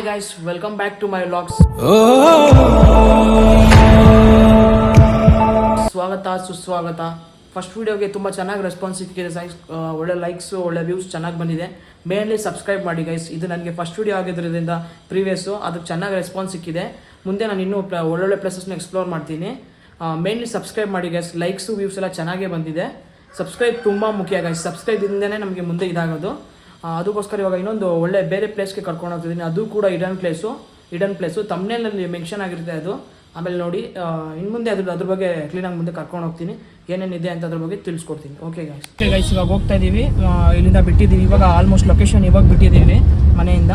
Hey guys, welcome back to my vlogs. ಸ್ವಾಗತ ಸುಸ್ವಾಗತ. First ವಿಡಿಯೋಗೆ ತುಂಬ ಚೆನ್ನಾಗಿ ರೆಸ್ಪಾನ್ಸ್ ಸಿಕ್ಕಿದೆ ಗೈಸ್. ಒಳ್ಳೆ ಲೈಕ್ಸು ಒಳ್ಳೆ ವ್ಯೂಸ್ ಚೆನ್ನಾಗಿ ಬಂದಿದೆ. ಮೇನ್ಲಿ ಸಬ್ಸ್ಕ್ರೈಬ್ ಮಾಡಿ ಗೈಸ್. ಇದು ನನಗೆ ಫಸ್ಟ್ ವಿಡಿಯೋ ಆಗಿದ್ದರಿಂದ ಪ್ರೀವಿಯಸ್ಸು ಅದಕ್ಕೆ ಚೆನ್ನಾಗಿ ರೆಸ್ಪಾನ್ಸ್ ಸಿಕ್ಕಿದೆ. ಮುಂದೆ ನಾನು ಇನ್ನೂ ಒಳ್ಳೊಳ್ಳೆ ಪ್ಲೇಸಸ್ನ ಎಕ್ಸ್ಪ್ಲೋರ್ ಮಾಡ್ತೀನಿ. ಮೇನ್ಲಿ ಸಬ್ಸ್ಕ್ರೈಬ್ ಮಾಡಿ ಗೈಸ್. ಲೈಕ್ಸು ವ್ಯೂಸ್ ಎಲ್ಲ ಚೆನ್ನಾಗೇ ಬಂದಿದೆ. ಸಬ್ಸ್ಕ್ರೈಬ್ ತುಂಬ ಮುಖ್ಯ ಗೈಸ್. ಸಬ್ಸ್ಕ್ರೈಬಿಂದನೇ ನಮಗೆ ಮುಂದೆ ಇದಾಗೋದು. ಅದಕ್ಕೋಸ್ಕರ ಇವಾಗ ಇನ್ನೊಂದು ಒಳ್ಳೆ ಬೇರೆ ಪ್ಲೇಸ್ಗೆ ಕರ್ಕೊಂಡು ಹೋಗ್ತಿದ್ದೀನಿ. ಅದು ಕೂಡ ಹಿಡನ್ ಪ್ಲೇಸು ತಮ್ಮನೇಲಿ ಮೆನ್ಷನ್ ಆಗಿರುತ್ತೆ ಅದು. ಆಮೇಲೆ ನೋಡಿ ಇನ್ನು ಮುಂದೆ ಅದ್ರ ಬಗ್ಗೆ ಕ್ಲೀನಾಗಿ ಮುಂದೆ ಕರ್ಕೊಂಡು ಹೋಗ್ತೀನಿ. ಏನೇನಿದೆ ಅಂತ ಅದ್ರ ಬಗ್ಗೆ ತಿಳಿಸ್ಕೊಡ್ತೀನಿ. ಓಕೆ ಗೈಸ್ ಇವಾಗ ಹೋಗ್ತಾ ಇದ್ದೀವಿ. ಇಲ್ಲಿಂದ ಬಿಟ್ಟಿದ್ದೀವಿ ಇವಾಗ. ಆಲ್ಮೋಸ್ಟ್ ಲೊಕೇಶನ್ ಇವಾಗ ಬಿಟ್ಟಿದ್ದೀವಿ ಮನೆಯಿಂದ.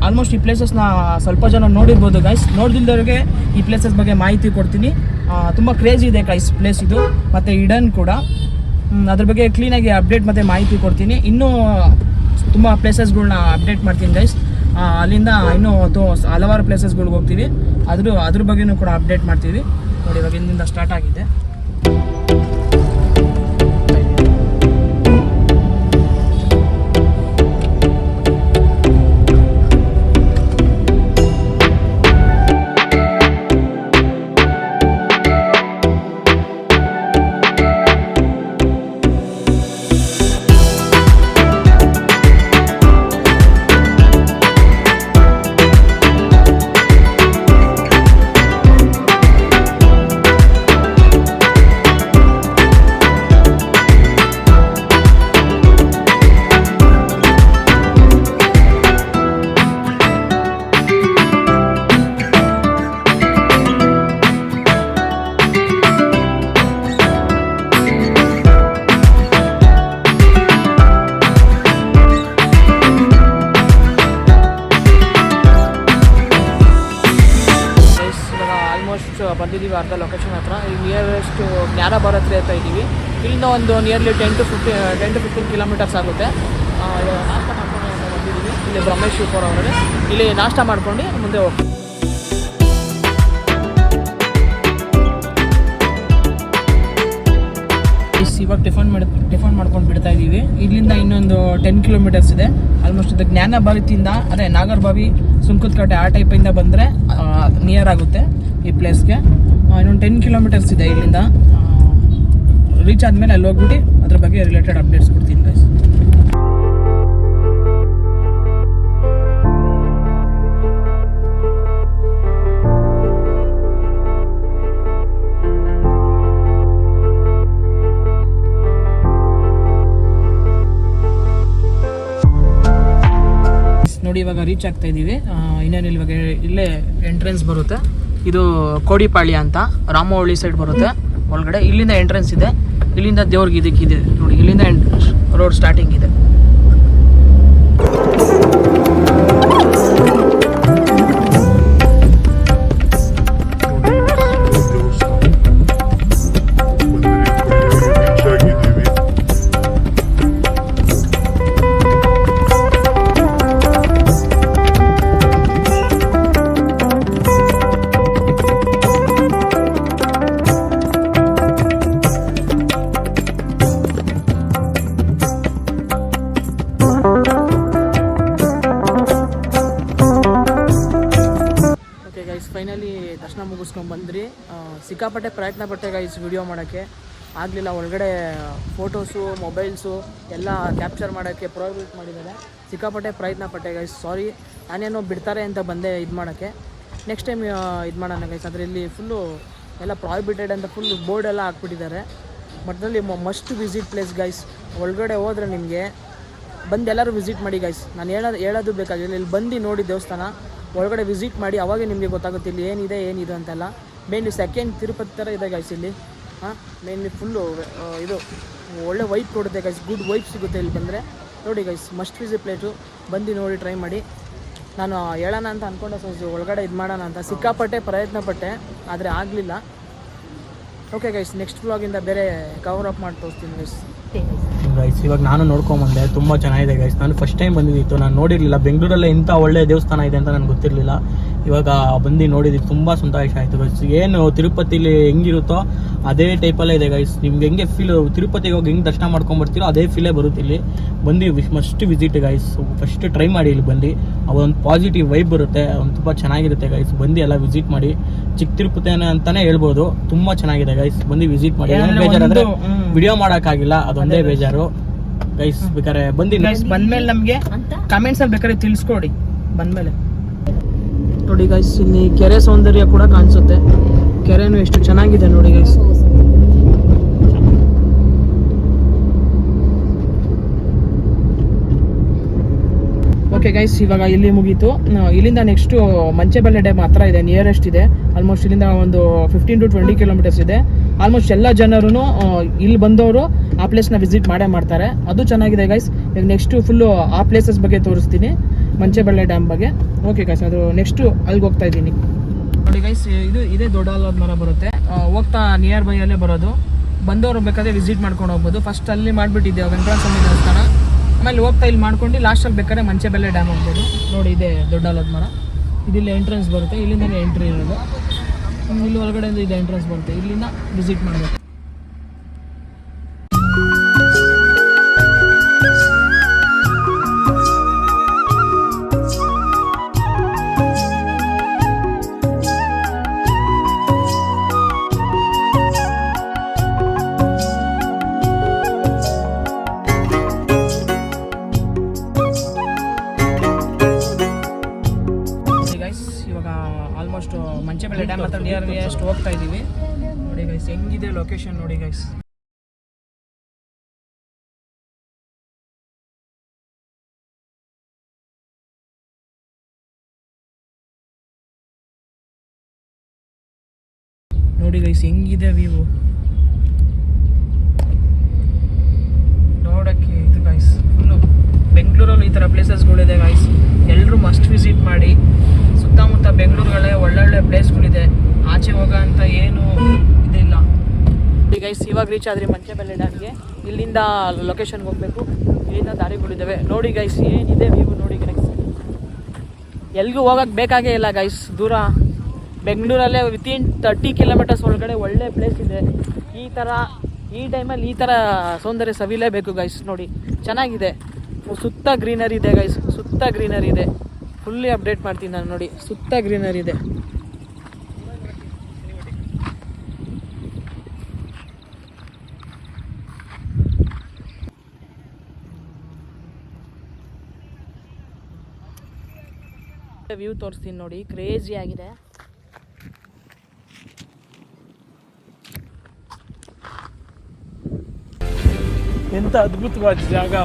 ಆಲ್ಮೋಸ್ಟ್ ಈ ಪ್ಲೇಸಸ್ನ ಸ್ವಲ್ಪ ಜನ ನೋಡಿರ್ಬೋದು ಗೈಸ್. ನೋಡ್ದಿಲ್ದವ್ರಿಗೆ ಈ ಪ್ಲೇಸಸ್ ಬಗ್ಗೆ ಮಾಹಿತಿ ಕೊಡ್ತೀನಿ. ತುಂಬ ಕ್ರೇಜಿ ಇದೆ ಗೈಸ್ ಪ್ಲೇಸ್ ಇದು, ಮತ್ತು ಹಿಡನ್ ಕೂಡ. ಅದ್ರ ಬಗ್ಗೆ ಕ್ಲೀನಾಗಿ ಅಪ್ಡೇಟ್ ಮತ್ತು ಮಾಹಿತಿ ಕೊಡ್ತೀನಿ. ಇನ್ನೂ ತುಂಬ ಪ್ಲೇಸಸ್ಗಳ್ನ ಅಪ್ಡೇಟ್ ಮಾಡ್ತೀನಿ ಗೈಸ್. ಅಲ್ಲಿಂದ ಇನ್ನೂ ಹಲವಾರು ಪ್ಲೇಸಸ್ಗಳ್ಗೆ ಹೋಗ್ತೀವಿ. ಅದ್ರ ಬಗ್ಗೆನೂ ಕೂಡ ಅಪ್ಡೇಟ್ ಮಾಡ್ತೀವಿ. ನೋಡಿ ಇವಾಗ ಇಲ್ಲಿಂದ ಸ್ಟಾರ್ಟ್ ಆಗಿದೆ. ಬಂದಿದ್ದೀವಿ ಅರ್ಧ ಲೊಕೇಶನ್ ಹತ್ರ. ಈಗ ನಿಯರೆಸ್ಟ್ ಜ್ಞಾನ ಭಾರತ್ರಿ ಹತ್ರ ಇದ್ದೀವಿ. ಇಲ್ಲಿಂದ ಒಂದು ನಿಯರ್ಲಿ 10 to 15 ಕಿಲೋಮೀಟರ್ಸ್ ಆಗುತ್ತೆ. ನಾಷ್ಟ ಮಾಡ್ಕೊಂಡು ಬಂದಿದ್ದೀವಿ. ಇಲ್ಲಿ ಬ್ರಹ್ಮೇಶ್ ಶಿವಪುರ ಅವರಲ್ಲಿ ಇಲ್ಲಿ ನಾಷ್ಟ ಮಾಡ್ಕೊಂಡು ಮುಂದೆ ಹೋಗ್ತೀವಿ. ಇವಾಗ ಟಿಫನ್ ಮಾಡ್ಕೊಂಡು ಬಿಡ್ತಾ ಇದ್ದೀವಿ. ಇಲ್ಲಿಂದ ಇನ್ನೊಂದು 10 ಕಿಲೋಮೀಟರ್ಸ್ ಇದೆ. ಆಲ್ಮೋಸ್ಟ್ ಇದು ಜ್ಞಾನ ಭಾರತಿಯಿಂದ ಅದೇ ನಾಗರಬಾವಿ ಸುಂಕದಕಟ್ಟೆ ಆ ಟೈಪಿಂದ ಬಂದರೆ ನಿಯರ್ ಆಗುತ್ತೆ ಈ ಪ್ಲೇಸ್ಗೆ. ಇನ್ನೊಂದು 10 ಕಿಲೋಮೀಟರ್ಸ್ ಇದೆ ಇಲ್ಲಿಂದ. ರೀಚ್ ಆದಮೇಲೆ ಅಲ್ಲಿ ಹೋಗ್ಬಿಟ್ಟು ಅದ್ರ ಬಗ್ಗೆ ರಿಲೇಟೆಡ್ ಅಪ್ಡೇಟ್ಸ್ ಕೊಡ್ತೀನಿ ಗೈಸ್. ನೋಡಿ ಇವಾಗ ರೀಚ್ ಆಗ್ತಾ ಇದ್ದೀವಿ. ಇನ್ನೇನು ಇವಾಗ ಇಲ್ಲೇ ಎಂಟ್ರೆನ್ಸ್ ಬರುತ್ತೆ. ಇದು ಕೋಡಿಪಾಳ್ಯ ಅಂತ ರಾಮವಳ್ಳಿ ಸೈಡ್ ಬರುತ್ತೆ ಒಳಗಡೆ. ಇಲ್ಲಿಂದ ಎಂಟ್ರೆನ್ಸ್ ಇದೆ. ಇಲ್ಲಿಂದ ದೇವ್ರಿಗೆ ಇದಕ್ಕಿದೆ ನೋಡಿ. ಇಲ್ಲಿಂದ ರೋಡ್ ಸ್ಟಾರ್ಟಿಂಗ್ ಇದೆ. ಫೈನಲಿ ದರ್ಶನ ಮುಗಿಸ್ಕೊಂಡು ಬಂದ್ರಿ. ಸಿಕ್ಕಾಪಟ್ಟೆ ಪ್ರಯತ್ನ ಪಟ್ಟೆ ಗೈಸ್ ವಿಡಿಯೋ ಮಾಡೋಕ್ಕೆ ಆಗಲಿಲ್ಲ. ಒಳಗಡೆ ಫೋಟೋಸು ಮೊಬೈಲ್ಸು ಎಲ್ಲ ಕ್ಯಾಪ್ಚರ್ ಮಾಡೋಕ್ಕೆ ಪ್ರೊಹಿಬಿಟ್ ಮಾಡಿದ್ದಾರೆ. ಸಿಕ್ಕಾಪಟ್ಟೆ ಪ್ರಯತ್ನ ಪಟ್ಟೆ ಗೈಸ್. ಸಾರಿ, ನಾನೇನೋ ಬಿಡ್ತಾರೆ ಅಂತ ಬಂದೆ ಇದು ಮಾಡೋಕ್ಕೆ. ನೆಕ್ಸ್ಟ್ ಟೈಮ್ ಇದು ಮಾಡೋಣ ಗೈಸ್. ಆದರೆ ಇಲ್ಲಿ ಫುಲ್ಲು ಎಲ್ಲ ಪ್ರೊಹಿಬಿಟೆಡ್ ಅಂತ ಫುಲ್ ಬೋರ್ಡ್ ಎಲ್ಲ ಹಾಕ್ಬಿಟ್ಟಿದ್ದಾರೆ. ಮಟ್ಟದಲ್ಲಿ ಮಸ್ಟ್ ವಿಸಿಟ್ ಪ್ಲೇಸ್ ಗೈಸ್. ಒಳಗಡೆ ಹೋದರೆ ನಿಮಗೆ ಬಂದು ಎಲ್ಲರೂ ವಿಸಿಟ್ ಮಾಡಿ ಗೈಸ್. ನಾನು ಹೇಳೋದು ಬೇಕಾಗಿಲ್ಲ. ಇಲ್ಲಿ ಬಂದು ನೋಡಿ ದೇವಸ್ಥಾನ ಒಳಗಡೆ ವಿಸಿಟ್ ಮಾಡಿ, ಅವಾಗೇ ನಿಮಗೆ ಗೊತ್ತಾಗುತ್ತೆ ಇಲ್ಲಿ ಏನಿದೆ ಅಂತೆಲ್ಲ. ಮೇನ್ಲಿ ಸೆಕೆಂಡ್ ತಿರುಪತಿ ಥರ ಇದೆ ಗೈಸ್ ಇಲ್ಲಿ. ಮೇನ್ಲಿ ಫುಲ್ಲು ಇದು ಒಳ್ಳೆ ವೈಪ್ ಕೊಡುತ್ತೆ ಗೈಸ್. ಗುಡ್ ವೈಪ್ ಸಿಗುತ್ತೆ ಇಲ್ಲಿ ಬಂದರೆ. ನೋಡಿ ಗೈಸ್, ಮಸ್ಟ್ ವಿಸಿಟ್ ಪ್ಲೇಸು. ಬಂದು ನೋಡಿ ಟ್ರೈ ಮಾಡಿ. ನಾನು ಹೇಳೋಣ ಅಂತ ಅಂದ್ಕೊಂಡೆ ಒಳಗಡೆ ಇದು ಮಾಡೋಣ ಅಂತ. ಸಿಕ್ಕಾಪಟ್ಟೆ ಪ್ರಯತ್ನ ಪಟ್ಟೆ ಆದರೆ ಆಗಲಿಲ್ಲ. ಓಕೆ ಗೈಸ್, ನೆಕ್ಸ್ಟ್ ವ್ಲಾಗಿಂದ ಬೇರೆ ಕವರ್ ಅಪ್ ಮಾಡಿ ತೋರಿಸ್ತೀನಿ ಗೈಸ್. ಗೈಸ್ ಇವಾಗ ನಾನು ನೋಡ್ಕೊಂಬಂದೆ. ತುಂಬ ಚೆನ್ನಾಗಿದೆ ಗೈಸ್. ನಾನು ಫಸ್ಟ್ ಟೈಮ್ ಬಂದಿದ್ದಿತ್ತು. ನಾನು ನೋಡಿರಲಿಲ್ಲ ಬೆಂಗಳೂರಲ್ಲೇ ಇಂಥ ಒಳ್ಳೆ ದೇವಸ್ಥಾನ ಇದೆ ಅಂತ ನನಗೆ ಗೊತ್ತಿರಲಿಲ್ಲ. ಇವಾಗ ಬಂದು ನೋಡಿದ್ದೀವಿ, ತುಂಬ ಸಂತೋಷ ಆಯಿತು ಗೈಸ್. ಏನು ತಿರುಪತಿಲಿ ಹೆಂಗಿರುತ್ತೋ ಅದೇ ಟೈಪಲ್ಲೇ ಇದೆ ಗೈಸ್. ನಿಮ್ಗೆ ಹೆಂಗೆ ಫೀಲ್ ತಿರುಪತಿಗೆ ಹೋಗಿ ಹೆಂಗೆ ದರ್ಶನ ಮಾಡ್ಕೊಂಡ್ಬರ್ತೀರೋ ಅದೇ ಫೀಲೇ ಬರುತ್ತೆ ಇಲ್ಲಿ ಬಂದು. Must visit guys, first try ಮಾಡಿ ಇಲ್ಲಿ ಬಂದು. ಅವೊಂದು ಪಾಸಿಟಿವ್ ವೈಬ್ ಬರುತ್ತೆ, ಒಂದು ತುಂಬ ಚೆನ್ನಾಗಿರುತ್ತೆ ಗೈಸ್. ಬಂದು ಎಲ್ಲ ವಿಸಿಟ್ ಮಾಡಿ. ಚಿಕ್ಕ ತಿರುಪತಿ ಅಂತಾನೆ ಹೇಳ್ಬೋದು, ತುಂಬ ಚೆನ್ನಾಗಿದೆ ಗೈಸ್. ಬಂದು ವಿಸಿಟ್ ಮಾಡಿ. ಬೇಜಾರಂದ್ರೆ ವಿಡಿಯೋ ಮಾಡೋಕ್ಕಾಗಿಲ್ಲ, ಅದೊಂದೇ ಬೇಜಾರು ಗೈಸ್. ಬೇಕಾದ್ರೆ ಬಂದು ಗೈಸ್ ಬಂದ್ಮೇಲೆ ನಮಗೆ ಕಮೆಂಟ್ಸ್ ಅಲ್ಲಿ ಬೇಕಾದ್ರೆ ತಿಳಿಸ್ಕೊಡಿ ಬಂದ್ಮೇಲೆ. ನೋಡಿ ಗೈಸ್, ಇಲ್ಲಿ ಕೆರೆ ಸೌಂದರ್ಯ ಕೂಡ ಕಾಣಿಸುತ್ತೆ. ಕೆರೆನೂ ಎಷ್ಟು ಚೆನ್ನಾಗಿದೆ ನೋಡಿ ಗೈಸ್. ಓಕೆ ಗೈಸ್, ಇವಾಗ ಇಲ್ಲಿ ಮುಗೀತು. ಇಲ್ಲಿಂದ ನೆಕ್ಸ್ಟ್ ಮಂಚೆಬೆಲೆ ಡ್ಯಾಮ್ ಹತ್ರ ಇದೆ, ನಿಯರೆಸ್ಟ್ ಇದೆ. ಆಲ್ಮೋಸ್ಟ್ ಇಲ್ಲಿಂದ ಒಂದು 15 to 20 ಕಿಲೋಮೀಟರ್ಸ್ ಇದೆ. ಆಲ್ಮೋಸ್ಟ್ ಎಲ್ಲ ಜನರು ಇಲ್ಲಿ ಬಂದವರು ಆ ಪ್ಲೇಸ್ನ ವಿಸಿಟ್ ಮಾಡೇ ಮಾಡ್ತಾರೆ. ಅದು ಚೆನ್ನಾಗಿದೆ ಗೈಸ್. ಈಗ ನೆಕ್ಸ್ಟ್ ಫುಲ್ಲು ಆ ಪ್ಲೇಸಸ್ ಬಗ್ಗೆ ತೋರಿಸ್ತೀನಿ, ಮಂಚೆಬೆಲೆ ಡ್ಯಾಮ್ ಬಗ್ಗೆ. ಓಕೆ ಗೈಸ್, ಅದು ನೆಕ್ಸ್ಟು ಅಲ್ಲಿಗೆ ಹೋಗ್ತಾ ಇದ್ದೀನಿ. ನೋಡಿ ಗೈಸ್, ಇದೇ ದೊಡ್ಡ ಆಲದ ಮರ ಬರುತ್ತೆ. ಹೋಗ್ತಾ ನಿಯರ್ ಬೈ ಅಲ್ಲೇ ಬರೋದು. ಬಂದವರು ಬೇಕಾದ್ರೆ ವಿಸಿಟ್ ಮಾಡ್ಕೊಂಡು ಹೋಗ್ಬೋದು. ಫಸ್ಟ್ ಅಲ್ಲಿ ಮಾಡಿಬಿಟ್ಟಿದ್ದೆ ವೆಂಕಟೇಶ್ವರ ಸ್ವಾಮಿ ದೇವಸ್ಥಾನ, ಆಮೇಲೆ ಹೋಗ್ತಾ ಇಲ್ಲಿ ಮಾಡ್ಕೊಂಡು ಲಾಸ್ಟಲ್ಲಿ ಬೇಕಾದ್ರೆ ಮಂಚೆಬೆಲೆ ಡ್ಯಾಮ್ ಹೋಗ್ಬೋದು. ನೋಡಿ ಇದೆ ದೊಡ್ಡ ಆಲದ ಮರ. ಇದಿಲ್ಲಿ ಎಂಟ್ರೆನ್ಸ್ ಬರುತ್ತೆ, ಇಲ್ಲಿಂದನೇ ಎಂಟ್ರಿ ಇರೋದು. ಇಲ್ಲಿ ಒಳಗಡೆಯಿಂದ ಇದೆ ಎಂಟ್ರೆನ್ಸ್ ಬರುತ್ತೆ, ಇಲ್ಲಿಂದ ವಿಸಿಟ್ ಮಾಡಬೇಕು. ಇವಾಗ ಆಲ್ಮೋಸ್ಟ್ ಮಂಚೆಬೆಲೆ ಡ್ಯಾಮ್ ಹತ್ರ ನಿಯರೆಸ್ಟ್ ಹೋಗ್ತಾ ಇದ್ದೀವಿ. ನೋಡಿ ಗೈಸ್, ಹೆಂಗಿದೆ ಲೊಕೇಶನ್ ನೋಡಿ ಗೈಸ್. ನೋಡಿ ಗೈಸ್, ಹೆಂಗಿದೆ ವ್ಯೂ ನೋಡೋಕ್ಕೆ. ಇದು ಗೈಸ್ ಫುಲ್ಲು ಬೆಂಗಳೂರಲ್ಲಿ ಈ ಥರ ಪ್ಲೇಸಸ್ಗಳಿದೆ ಗೈಸ್, ಎಲ್ಲರೂ ಮಸ್ಟ್ ವಿಸಿಟ್ ಮಾಡಿ. ಸುತ್ತಮುತ್ತ ಬೆಂಗಳೂರುಗಳೇ ಒಳ್ಳೊಳ್ಳೆ ಪ್ಲೇಸ್ಗಳಿದೆ, ಆಚೆ ಹೋಗೋ ಅಂತ ಏನು ಇದಿಲ್ಲ. ಗೈಸ್ ಇವಾಗ ರೀಚ್ ಆದ್ರಿ ಮಂಚೆಬೆಲೆ ಡ್ಯಾಮ್ಗೆ. ಇಲ್ಲಿಂದ ಲೊಕೇಶನ್ಗೆ ಹೋಗಬೇಕು, ಇಲ್ಲಿಂದ ದಾರಿಗಳಿದ್ದಾವೆ. ನೋಡಿ ಗೈಸ್, ಏನಿದೆ ವ್ಯೂ ನೋಡಿ ಗೈಸ್. ಎಲ್ಗೂ ಹೋಗೋಕ್ಕೆ ಬೇಕಾಗೇ ಇಲ್ಲ ಗೈಸ್, ದೂರ ಬೆಂಗಳೂರಲ್ಲೇ ವಿತಿನ್ 30 ಕಿಲೋಮೀಟರ್ಸ್ ಒಳಗಡೆ ಒಳ್ಳೆ ಪ್ಲೇಸ್ ಇದೆ. ಈ ಟೈಮಲ್ಲಿ ಈ ಥರ ಸೌಂದರ್ಯ ಸವಿಲೇಬೇಕು ಗೈಸ್. ನೋಡಿ ಚೆನ್ನಾಗಿದೆ, ಸುತ್ತ ಗ್ರೀನರಿ ಇದೆ ಗೈಸ್, ಸುತ್ತ ಗ್ರೀನರಿ ಇದೆ. ಫುಲ್ಲಿ ಅಪ್ಡೇಟ್ ಮಾಡ್ತೀನಿ ನಾನು. ನೋಡಿ ಸುತ್ತ ಗ್ರೀನರಿ ಇದೆ. ವ್ಯೂ ತೋರಿಸ್ತೀನಿ ನೋಡಿ, ಕ್ರೇಜಿ ಆಗಿದೆ. ಎಂತ ಅದ್ಭುತವಾದ ಜಾಗ.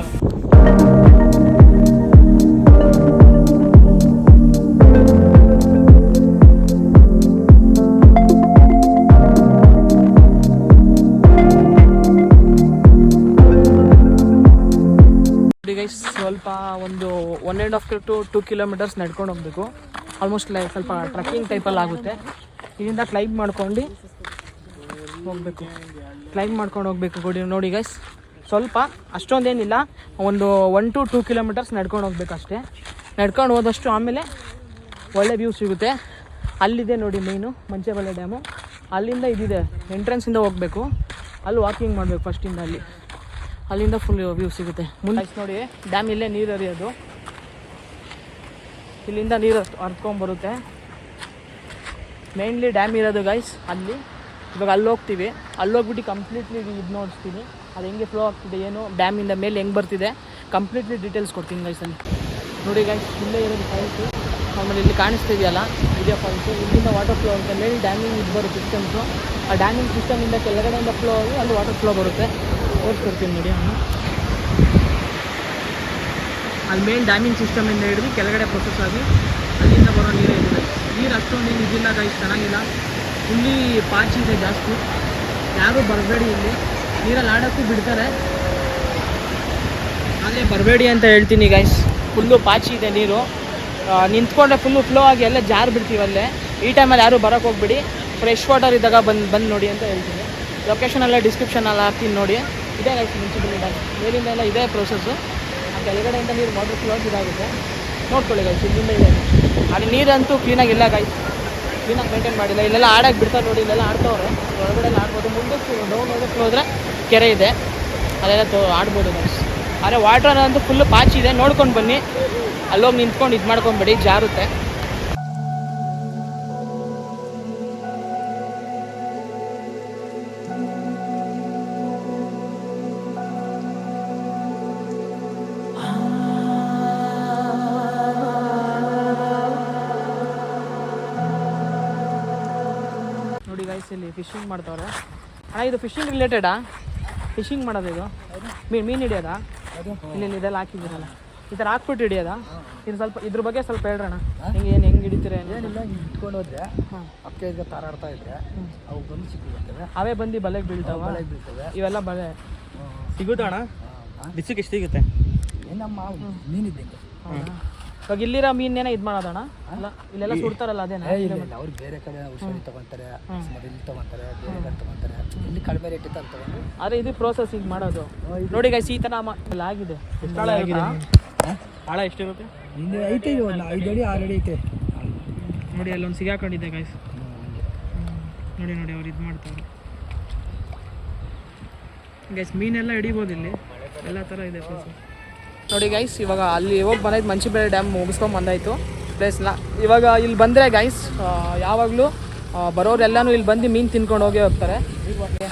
ಸ್ವಲ್ಪ ಒಂದು 1.5 to 2 ಕಿಲೋಮೀಟರ್ಸ್ ನಡ್ಕೊಂಡು ಹೋಗ್ಬೇಕು. ಆಲ್ಮೋಸ್ಟ್ ಸ್ವಲ್ಪ ಟ್ರಕ್ಕಿಂಗ್ ಟೈಪಲ್ಲಿ ಆಗುತ್ತೆ. ಇಲ್ಲಿಂದ ಕ್ಲೈಂಬ್ ಮಾಡ್ಕೊಂಡು ಹೋಗಬೇಕು, ನೋಡಿ ಗೈಸ್. ಸ್ವಲ್ಪ ಅಷ್ಟೊಂದೇನಿಲ್ಲ, ಒಂದು 1 to 2 ಕಿಲೋಮೀಟರ್ಸ್ ನಡ್ಕೊಂಡು ಹೋಗ್ಬೇಕು ಅಷ್ಟೇ. ನಡ್ಕೊಂಡು ಹೋದಷ್ಟು ಆಮೇಲೆ ಒಳ್ಳೆ ವ್ಯೂ ಸಿಗುತ್ತೆ. ಅಲ್ಲಿದೆ ನೋಡಿ ಮೇಯ್ನು ಮಂಚೆಬೆಲೆ ಡ್ಯಾಮು. ಅಲ್ಲಿಂದ ಇದಿದೆ ಎಂಟ್ರೆನ್ಸಿಂದ ಹೋಗಬೇಕು, ಅಲ್ಲಿ ವಾಕಿಂಗ್ ಮಾಡಬೇಕು ಫಸ್ಟಿಂದ. ಅಲ್ಲಿಂದ ಫುಲ್ ವ್ಯೂ ಸಿಗುತ್ತೆ. ಮುಂದೆ ನೋಡಿ ಡ್ಯಾಮ್ ಇಲ್ಲೇ ನೀರು ಹರಿಯೋದು, ಇಲ್ಲಿಂದ ನೀರು ಹರ್ಕೊಂಬರುತ್ತೆ. ಮೇನ್ಲಿ ಡ್ಯಾಮ್ ಇರೋದು ಗೈಸ್ ಅಲ್ಲಿ. ಇವಾಗ ಅಲ್ಲಿ ಹೋಗ್ತೀವಿ, ಅಲ್ಲಿ ಹೋಗ್ಬಿಟ್ಟು ಕಂಪ್ಲೀಟ್ಲಿ ಇದು ನೋಡಿಸ್ತೀನಿ, ಅದು ಹೆಂಗೆ ಫ್ಲೋ ಆಗ್ತಿದೆ, ಏನು ಡ್ಯಾಮಿಂದ ಮೇಲೆ ಹೆಂಗೆ ಬರ್ತಿದೆ, ಕಂಪ್ಲೀಟ್ಲಿ ಡೀಟೇಲ್ಸ್ ಕೊಡ್ತೀನಿ ಗೈಸ್ ಅಲ್ಲಿ. ನೋಡಿ ಗೈಸ್, ಇಲ್ಲೇ ಇರೋದು ಫಾಲ್ಸು, ಆಮೇಲೆ ಇಲ್ಲಿ ಕಾಣಿಸ್ತಿದೆಯಲ್ಲ ಇದೇ ಫಾಲ್ಸು. ಇಲ್ಲಿಂದ ವಾಟರ್ ಫ್ಲೋ ಅಂತ ಮೇಲೆ ಡ್ಯಾಮಿಂಗ್ ಇದು ಬರುತ್ತೆ ಸಿಸ್ಟಮ್ಸು. ಆ ಡ್ಯಾಮಿಂಗ್ ಸಿಸ್ಟಮಿಂದ ಕೆಳಗಡೆಯಿಂದ ಫ್ಲೋ ಆಗಿ ಅಲ್ಲಿ ವಾಟರ್ ಫ್ಲೋ ಬರುತ್ತೆ. ತೋರಿಸ್ಕೊಡ್ತೀನಿ ನೋಡಿ. ಅಲ್ಲಿ ಮೇನ್ ಡ್ಯಾಮಿಂಗ್ ಸಿಸ್ಟಮಿಂದ ಹಿಡಿದು ಕೆಳಗಡೆ ಪ್ರೊಸೆಸ್ ಆಗಿ ಅಲ್ಲಿಂದ ಬರೋ ನೀರೇ ಇದೆ. ನೀರು ಅಷ್ಟೊಂದೇನು ಇದಿಲ್ಲ ಗೈಸ್, ಚೆನ್ನಾಗಿಲ್ಲ. ಇಲ್ಲಿ ಪಾಚಿ ಇದೆ ಜಾಸ್ತಿ, ಯಾರೂ ಬರಬೇಡಿ. ಇಲ್ಲಿ ನೀರಲ್ಲಿ ಆಡೋಕ್ಕೂ ಬಿಡ್ತಾರೆ, ಅಲ್ಲೇ ಬರಬೇಡಿ ಅಂತ ಹೇಳ್ತೀನಿ ಗೈಸ್. ಫುಲ್ಲು ಪಾಚಿ ಇದೆ ನೀರು, ನಿಂತ್ಕೊಂಡ್ರೆ ಫುಲ್ಲು ಫ್ಲೋ ಆಗಿ ಎಲ್ಲ ಜಾರು ಬಿಡ್ತೀವಲ್ಲೇ. ಈ ಟೈಮಲ್ಲಿ ಯಾರೂ ಬರೋಕ್ಕೆ ಹೋಗ್ಬಿಡಿ, ಫ್ರೆಶ್ ವಾಟರ್ ಇದ್ದಾಗ ಬಂದು ನೋಡಿ ಅಂತ ಹೇಳ್ತೀನಿ. ಲೊಕೇಶನೆಲ್ಲ ಡಿಸ್ಕ್ರಿಪ್ಷನಲ್ಲಿ ಹಾಕ್ತೀನಿ ನೋಡಿ. ಇದೇ ಗೈಸ್ ಮಂಚೆಬೆಲೆ ಡ್ಯಾಮ್. ಮೇಲಿಂದ ಎಲ್ಲ ಇದೇ ಪ್ರೊಸೆಸ್ಸು. ಆ ಕೆಳಗಡೆಯಿಂದ ನೀರು ವಾಟರ್ ಫ್ಲೋ ಇದಾಗುತ್ತೆ. ನೋಡ್ಕೊಳ್ಳಿ ಗೈಸ್, ಇಲ್ಲಿಂದ ಇದೆ. ಅಲ್ಲಿ ನೀರಂತೂ ಕ್ಲೀನಾಗಿಲ್ಲ ಗೈಸ್, ಕ್ಲೀನಾಗಿ ಮೇಂಟೈನ್ ಮಾಡಿಲ್ಲ. ಇಲ್ಲೆಲ್ಲ ಆಡೋಕ್ಕೆ ಬಿಡ್ತಾರೆ ನೋಡಿ, ಇಲ್ಲೆಲ್ಲ ಆಡ್ತವ್ರೆ, ಹೊರಗಡೆ ಎಲ್ಲ ಆಡ್ಬೋದು. ಮುಂದಕ್ಕೆ ಡೌನ್ ಹೋದ್ರೆ ಕೆರೆ ಇದೆ, ಅದೆಲ್ಲ ಆಡ್ಬೋದು ಗೈಸ್. ಆದರೆ ವಾಟರ್ ಅಂತೂ ಫುಲ್ಲು ಪಾಚಿ ಇದೆ, ನೋಡ್ಕೊಂಡು ಬನ್ನಿ. ಅಲ್ಲೋಗಿ ನಿಂತ್ಕೊಂಡು ಇದು ಮಾಡ್ಕೊಂಬೇಡಿ, ಜಾರುತ್ತೆ. ನೋಡಿ ಗೈಸ್, ಇಲ್ಲಿ ಫಿಶಿಂಗ್ ಮಾಡ್ತಾವ್ರೆ. ಅಣ್ಣ ಇದು ಫಿಶಿಂಗ್ ರಿಲೇಟೆಡಾ? ಫಿಶಿಂಗ್ ಮಾಡೋದು ಇದು ಮೀನು ಹಿಡಿಯೋದಾ? ಇಲ್ಲಿ ಇದೆಲ್ಲ ಹಾಕಿದ್ದೀರಲ್ಲ, ಈ ಥರ ಹಾಕ್ಬಿಟ್ಟು ಹಿಡಿಯೋದಾ? ಇದು ಸ್ವಲ್ಪ ಇದ್ರ ಬಗ್ಗೆ ಸ್ವಲ್ಪ ಹೇಳ್ರಣ, ಹೆಂಗೆ ಹಿಡಿತೀರ? ಏನಿಲ್ಲ, ಇಟ್ಕೊಂಡು ಹೋದ್ರೆ ಅಕ್ಕೆ ಈಗ ತಾರಾಡ್ತಾ ಇದ್ರೆ ಅವು ಬಂದು ಸಿಕ್ಕಿರ್ತವೆ, ಅವೇ ಬಂದು ಬಲೆಗೆ ಬೀಳ್ತಾವ, ಬಲೆಗೆ ಬೀಳ್ತವೆ. ಇವೆಲ್ಲ ಬಲೆ ಸಿಗುತ್ತಾ ಅಣ್ಣ? ಬಿಸಿಗೆ ಎಷ್ಟು ಸಿಗುತ್ತೆ? ಏನಮ್ಮ ಮೀನಿದ್ದಂಗೆ. ಇವಾಗ ಇಲ್ಲಿರೋ ಮೀನೇನ ಇದು ಮಾಡೋದಣ್ಣ? ಅಲ್ಲ ಇಲ್ಲೆಲ್ಲ ಸುಡ್ತಾರಲ್ಲ ಅದೇನಾ? ಇಲ್ಲ ಅವ್ರು ಬೇರೆ ಕಡೆ ಔಷಧಿ ತಗೊಂತಾರೆ, ಮತ್ತೆ ಇಲ್ಲಿ ತಗೊಂತಾರೆ, ಬೇರೆ ಕಡೆ ತಗೊಂತಾರೆ, ಇಲ್ಲಿ ಕಡಿಮೆ ರೇಟ್ ಇತ್ತು ಅಂತ ತಗೊಂಡು. ಆದರೆ ಇದು ಪ್ರೋಸೆಸಿಂಗ್ ಮಾಡೋದು ನೋಡಿ ಗೈಸ್, ಈ ಥರ ಎಲ್ಲ ಆಗಿದೆ. ಆಳ ಎಷ್ಟಿರುತ್ತೆ? ಇಲ್ಲಿ ಐತೆ, ಒಂದು 5 ಅಡಿ 6 ಅಡಿ ಐತೆ ನೋಡಿ. ಅಲ್ಲೊಂದು ಸಿಗಾಕೊಂಡಿದೆ ಗೈಸ್, ನೋಡಿ ಅವ್ರು ಇದು ಮಾಡ್ತಾರೆ ಗೈಸ್. ಮೀನೆಲ್ಲ ಹಿಡಿಬೋದು ಇಲ್ಲಿ, ಎಲ್ಲ ಥರ ಇದೆ ಪ್ರೋಸೆಸ್ ನೋಡಿ ಗೈಸ್. ಇವಾಗ ಅಲ್ಲಿ ಹೋಗಿ ಬಂದೈತೆ, ಮಂಚಿಬೇಳೆ ಡ್ಯಾಮ್ ಮುಗಿಸ್ಕೊಂಡು ಬಂದಾಯಿತು ಪ್ಲೇಸ್ನ. ಇವಾಗ ಇಲ್ಲಿ ಬಂದರೆ ಗೈಸ್, ಯಾವಾಗಲೂ ಬರೋರೆಲ್ಲನೂ ಇಲ್ಲಿ ಬಂದು ಮೀನು ತಿನ್ಕೊಂಡು ಹೋಗೇ ಹೋಗ್ತಾರೆ.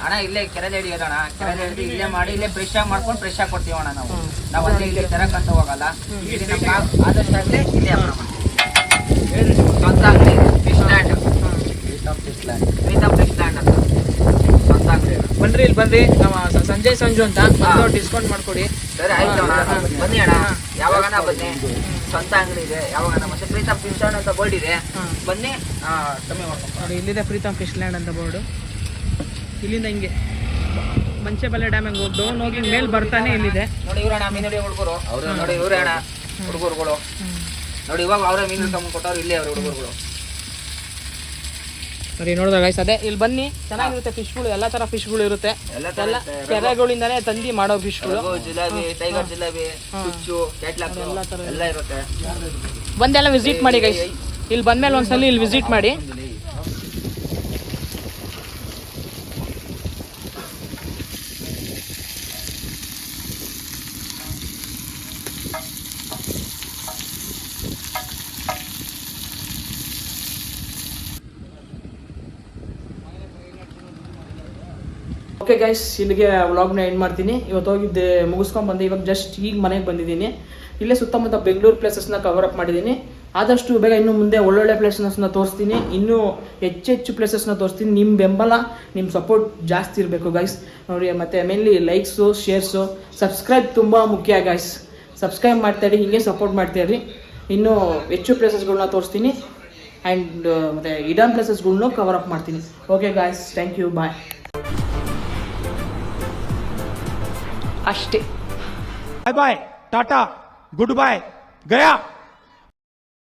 ಅಣ್ಣ ಇಲ್ಲೇ ಕೆರೆದ ಹಿಡಿಯೋದಣ್ಣ, ಕೆರೆದ ಹಿಡಿದು ಇಲ್ಲೇ ಮಾಡಿ ಇಲ್ಲೇ ಫ್ರೆಶ್ ಆಗಿ ಮಾಡ್ಕೊಂಡು ಫ್ರೆಶ್ ಆಗಿ ಕೊಡ್ತೀವಿ ಅಣ್ಣ ನಾವು. ನಾವು ಅಲ್ಲಿ ಇಲ್ಲಿ ತರಕಂತ ಹೋಗಲ್ಲ, ಇಲ್ಲಿ ನಮ್ಗೆ ಆದಷ್ಟು ಆಗಲಿ ಇಲ್ಲೇ ವ್ಯಾಪಾರ ಮಾಡ್ತೀವಿ. ಸ್ವಂತ ಅಂಗಡಿ fish land, Pritam fish land ಅಂತ ಸ್ವಂತ ಅಂಗಡಿ. ಬನ್ರಿ ಇಲ್ಲಿ ಬನ್ರಿ, ನಮ್ಮ ಸಂಜಯ್ ಸಂಜು ಅಂತ ಡಿಸ್ಕೌಂಟ್ ಮಾಡಿಕೊಡಿ. ಸರಿ ಆಯ್ತು ಅಣ್ಣ, ಬನ್ನಿ ಅಣ್ಣ, ಯಾವಾಗಣ್ಣ ಬನ್ನಿ. ಸ್ವಂತ ಅಂಗಡಿ ಇದೆ, ಯಾವಾಗಣ್ಣ. ಮತ್ತೆ ಪ್ರೀತಮ್ ಫಿಶ್ ಲ್ಯಾಂಡ್ ಅಂತ ಬೋರ್ಡ್ ಇದೆ, ಬನ್ನಿ ಕಮ್ಮಿ ಮಾಡ್ಕೊಂಡು ನೋಡಿ. ಇಲ್ಲಿದೆ ಪ್ರೀತಮ್ ಫಿಶ್ ಲ್ಯಾಂಡ್ ಅಂತ ಬೋರ್ಡು. ಇಲ್ಲಿಂದ ಹಿಂಗೆ ಮಂಚೆಬೆಲೆ ಡ್ಯಾಮ್ ಹಂಗೆ ಹೋಗಿ ಡೌನ್ ಹೋಗಿ ಮೇಲೆ ಬರ್ತಾನೆ ಇಲ್ಲಿದೆ ನೋಡಿ. ಇವ್ರಣ್ಣ ಮೀನು ಹಿಡಿಯೋ ಹುಡುಗರು, ಅವ್ರು ನೋಡಿ ಇವರೇ ಅಣ್ಣ ಹುಡುಗರುಗಳು ನೋಡಿ. ಇವಾಗ ಅವರೇ ಮೀನು ಹಿಡ್ಕೊಂಡು ಕೊಟ್ಟವ್ರು, ಇಲ್ಲೇ ಅವ್ರ ಹುಡುಗರುಗಳು. ಸರಿ ನೋಡಿದ್ರೆ ಗೈಸ್, ಅದೇ ಇಲ್ಲಿ ಬನ್ನಿ, ಚೆನ್ನಾಗಿರುತ್ತೆ ಫಿಶ್ಗಳು, ಎಲ್ಲ ಥರ ಫಿಶ್ಗಳು ಇರುತ್ತೆ. ಎಲ್ಲ ಕೆರೆಗಳಿಂದಾನೇ ತಂದು ಮಾಡೋ ಫಿಶ್ಗಳು, ಜಿಲೇಬಿ, ಟೈಗರ್ ಜಿಲೇಬಿ, ಚುಚ್ಚು, ಕ್ಯಾಟ್ಲಾಕ್ ಎಲ್ಲ ಇರುತ್ತೆ. ಬಂದೆಲ್ಲ ವಿಸಿಟ್ ಮಾಡಿ ಗೈಸ್. ಇಲ್ಲಿ ಬಂದ್ಮೇಲೆ ಒಂದ್ಸಲ ಇಲ್ಲಿ ವಿಸಿಟ್ ಮಾಡಿ. ಓಕೆ ಗೈಸ್, ಇಲ್ಲಿಗೆ ವ್ಲಾಗ್ನ ಎಂಡ್ ಮಾಡ್ತೀನಿ. ಇವತ್ತು ಹೋಗಿದ್ದೆ ಮುಗಿಸ್ಕೊಂಡು ಬಂದೆ, ಇವಾಗ ಜಸ್ಟ್ ಈಗ ಮನೆಗೆ ಬಂದಿದ್ದೀನಿ. ಇಲ್ಲೇ ಸುತ್ತಮುತ್ತ ಬೆಂಗಳೂರು ಪ್ಲೇಸಸ್ನ ಕವರ್ ಅಪ್ ಮಾಡಿದ್ದೀನಿ. ಆದಷ್ಟು ಬೇಗ ಇನ್ನು ಮುಂದೆ ಒಳ್ಳೊಳ್ಳೆ ಪ್ಲೇಸಸ್ನ ತೋರಿಸ್ತೀನಿ, ಇನ್ನೂ ಹೆಚ್ಚೆಚ್ಚು ಪ್ಲೇಸಸ್ನ ತೋರಿಸ್ತೀನಿ. ನಿಮ್ಮ ಬೆಂಬಲ, ನಿಮ್ಮ ಸಪೋರ್ಟ್ ಜಾಸ್ತಿ ಇರಬೇಕು ಗೈಸ್ ನೋಡಿ. ಮತ್ತು ಮೇನ್ಲಿ ಲೈಕ್ಸು, ಶೇರ್ಸು, ಸಬ್ಸ್ಕ್ರೈಬ್ ತುಂಬ ಮುಖ್ಯ ಗೈಸ್. ಸಬ್ಸ್ಕ್ರೈಬ್ ಮಾಡ್ತಾಯಿರಿ, ಹೀಗೆ ಸಪೋರ್ಟ್ ಮಾಡ್ತಾಯಿರಿ. ಇನ್ನೂ ಹೆಚ್ಚು ಪ್ಲೇಸಸ್ಗಳನ್ನ ತೋರಿಸ್ತೀನಿ ಆ್ಯಂಡ್ ಮತ್ತು ಇಡನ್ ಪ್ಲೇಸಸ್ಗಳ್ನೂ ಕವರ್ ಅಪ್ ಮಾಡ್ತೀನಿ. Okay guys, thank you, bye. ಅಷ್ಟೇ. Bye bye, tata, goodbye, गया.